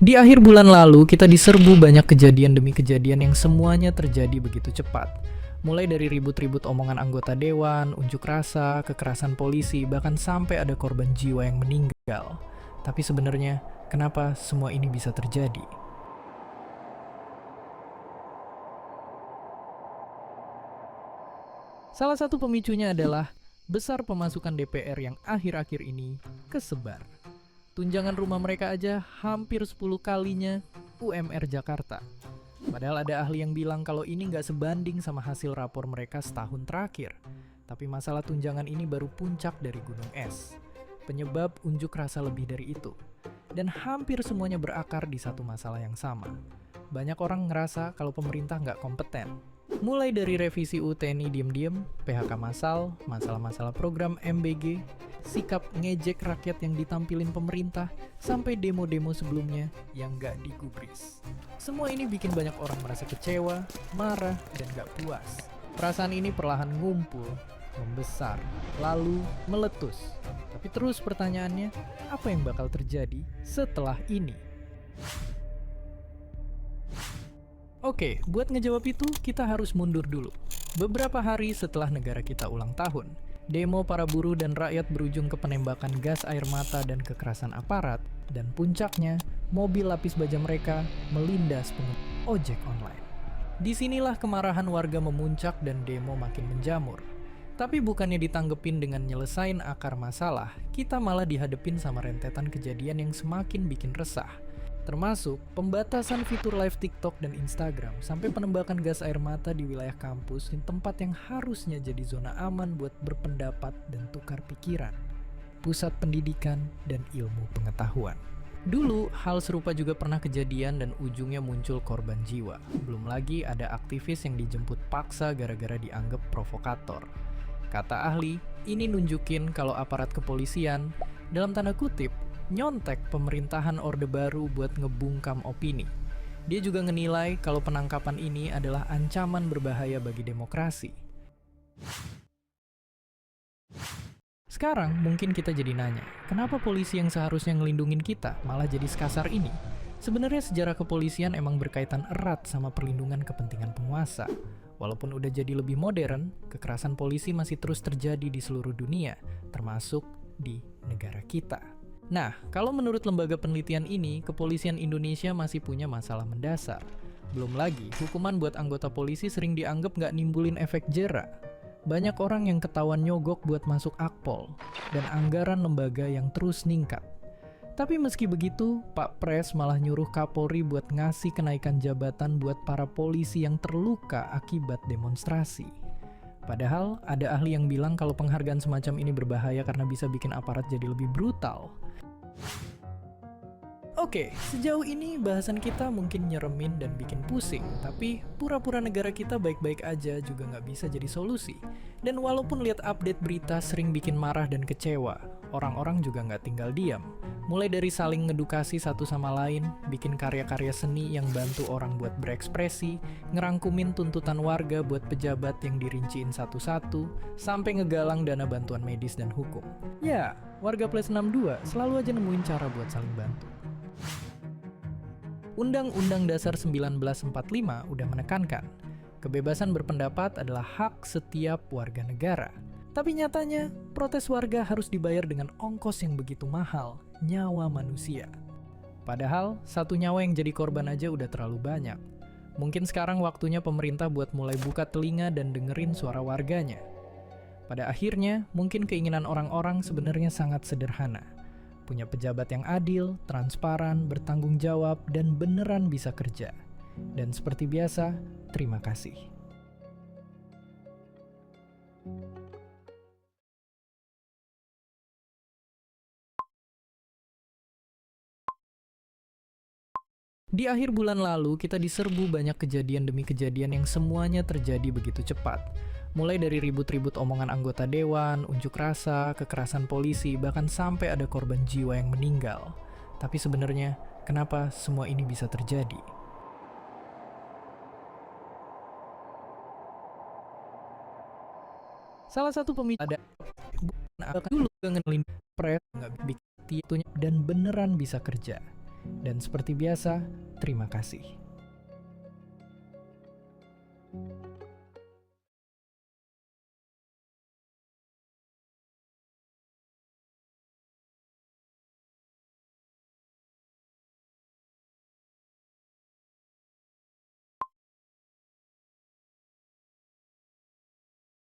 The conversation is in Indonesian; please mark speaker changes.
Speaker 1: Di akhir bulan lalu, kita diserbu banyak kejadian demi kejadian yang semuanya terjadi begitu cepat. Mulai dari ribut-ribut omongan anggota dewan, unjuk rasa, kekerasan polisi, bahkan sampai ada korban jiwa yang meninggal. Tapi sebenarnya, kenapa semua ini bisa terjadi? Salah satu pemicunya adalah besar pemasukan DPR yang akhir-akhir ini kesebar. Tunjangan rumah mereka aja hampir 10 kalinya UMR Jakarta. Padahal ada ahli yang bilang kalau ini nggak sebanding sama hasil rapor mereka setahun terakhir. Tapi masalah tunjangan ini baru puncak dari gunung es. Penyebab unjuk rasa lebih dari itu. Dan hampir semuanya berakar di satu masalah yang sama. Banyak orang ngerasa kalau pemerintah nggak kompeten. Mulai dari revisi UU TNI diem-diem, PHK massal, masalah-masalah program MBG, sikap ngejek rakyat yang ditampilin pemerintah, sampai demo-demo sebelumnya yang gak digubris. Semua ini bikin banyak orang merasa kecewa, marah, dan gak puas. Perasaan ini perlahan ngumpul, membesar, lalu meletus. Tapi terus pertanyaannya, apa yang bakal terjadi setelah ini? Oke, buat ngejawab itu, kita harus mundur dulu. Beberapa hari setelah negara kita ulang tahun, demo para buruh dan rakyat berujung ke penembakan gas air mata dan kekerasan aparat, dan puncaknya, mobil lapis baja mereka melindas pengemudi ojek online. Disinilah kemarahan warga memuncak dan demo makin menjamur. Tapi bukannya ditanggepin dengan nyelesain akar masalah, kita malah dihadepin sama rentetan kejadian yang semakin bikin resah. Termasuk pembatasan fitur live TikTok dan Instagram, sampai penembakan gas air mata di wilayah kampus di tempat yang harusnya jadi zona aman buat berpendapat dan tukar pikiran. Pusat pendidikan dan ilmu pengetahuan. Dulu, hal serupa juga pernah kejadian dan ujungnya muncul korban jiwa. Belum lagi ada aktivis yang dijemput paksa gara-gara dianggap provokator. Kata ahli, ini nunjukin kalau aparat kepolisian, dalam tanda kutip, nyontek pemerintahan Orde Baru buat ngebungkam opini. Dia juga ngenilai kalau penangkapan ini adalah ancaman berbahaya bagi demokrasi. Sekarang mungkin kita jadi nanya, kenapa polisi yang seharusnya ngelindungin kita malah jadi sekasar ini? Sebenarnya sejarah kepolisian emang berkaitan erat sama perlindungan kepentingan penguasa. Walaupun udah jadi lebih modern, kekerasan polisi masih terus terjadi di seluruh dunia, termasuk di negara kita. Nah, kalau menurut lembaga penelitian ini, kepolisian Indonesia masih punya masalah mendasar. Belum lagi, hukuman buat anggota polisi sering dianggap nggak nimbulin efek jera. Banyak orang yang ketahuan nyogok buat masuk Akpol, dan anggaran lembaga yang terus ningkat. Tapi meski begitu, Pak Pres malah nyuruh Kapolri buat ngasih kenaikan jabatan buat para polisi yang terluka akibat demonstrasi. Padahal, ada ahli yang bilang kalau penghargaan semacam ini berbahaya karena bisa bikin aparat jadi lebih brutal. Oke, sejauh ini bahasan kita mungkin nyeremin dan bikin pusing, tapi pura-pura negara kita baik-baik aja juga nggak bisa jadi solusi. Dan walaupun lihat update berita sering bikin marah dan kecewa, orang-orang juga nggak tinggal diam. Mulai dari saling ngedukasi satu sama lain, bikin karya-karya seni yang bantu orang buat berekspresi, ngerangkumin tuntutan warga buat pejabat yang dirinciin satu-satu, sampai ngegalang dana bantuan medis dan hukum. Ya, warga plus 62 selalu aja nemuin cara buat saling bantu. Undang-Undang Dasar 1945 udah menekankan, kebebasan berpendapat adalah hak setiap warga negara. Tapi nyatanya, protes warga harus dibayar dengan ongkos yang begitu mahal, nyawa manusia. Padahal, satu nyawa yang jadi korban aja udah terlalu banyak. Mungkin sekarang waktunya pemerintah buat mulai buka telinga dan dengerin suara warganya. Pada akhirnya, mungkin keinginan orang-orang sebenarnya sangat sederhana. Punya pejabat yang adil, transparan, bertanggung jawab, dan beneran bisa kerja. Dan seperti biasa, terima kasih. Di akhir bulan lalu, kita diserbu banyak kejadian demi kejadian yang semuanya terjadi begitu cepat. Mulai dari ribut-ribut omongan anggota dewan, unjuk rasa, kekerasan polisi, bahkan sampai ada korban jiwa yang meninggal. Tapi sebenarnya, kenapa semua ini bisa terjadi? Salah satu pemicu ada dulu ngenelin pres nggak bikin dan beneran bisa kerja. Dan seperti biasa, terima kasih.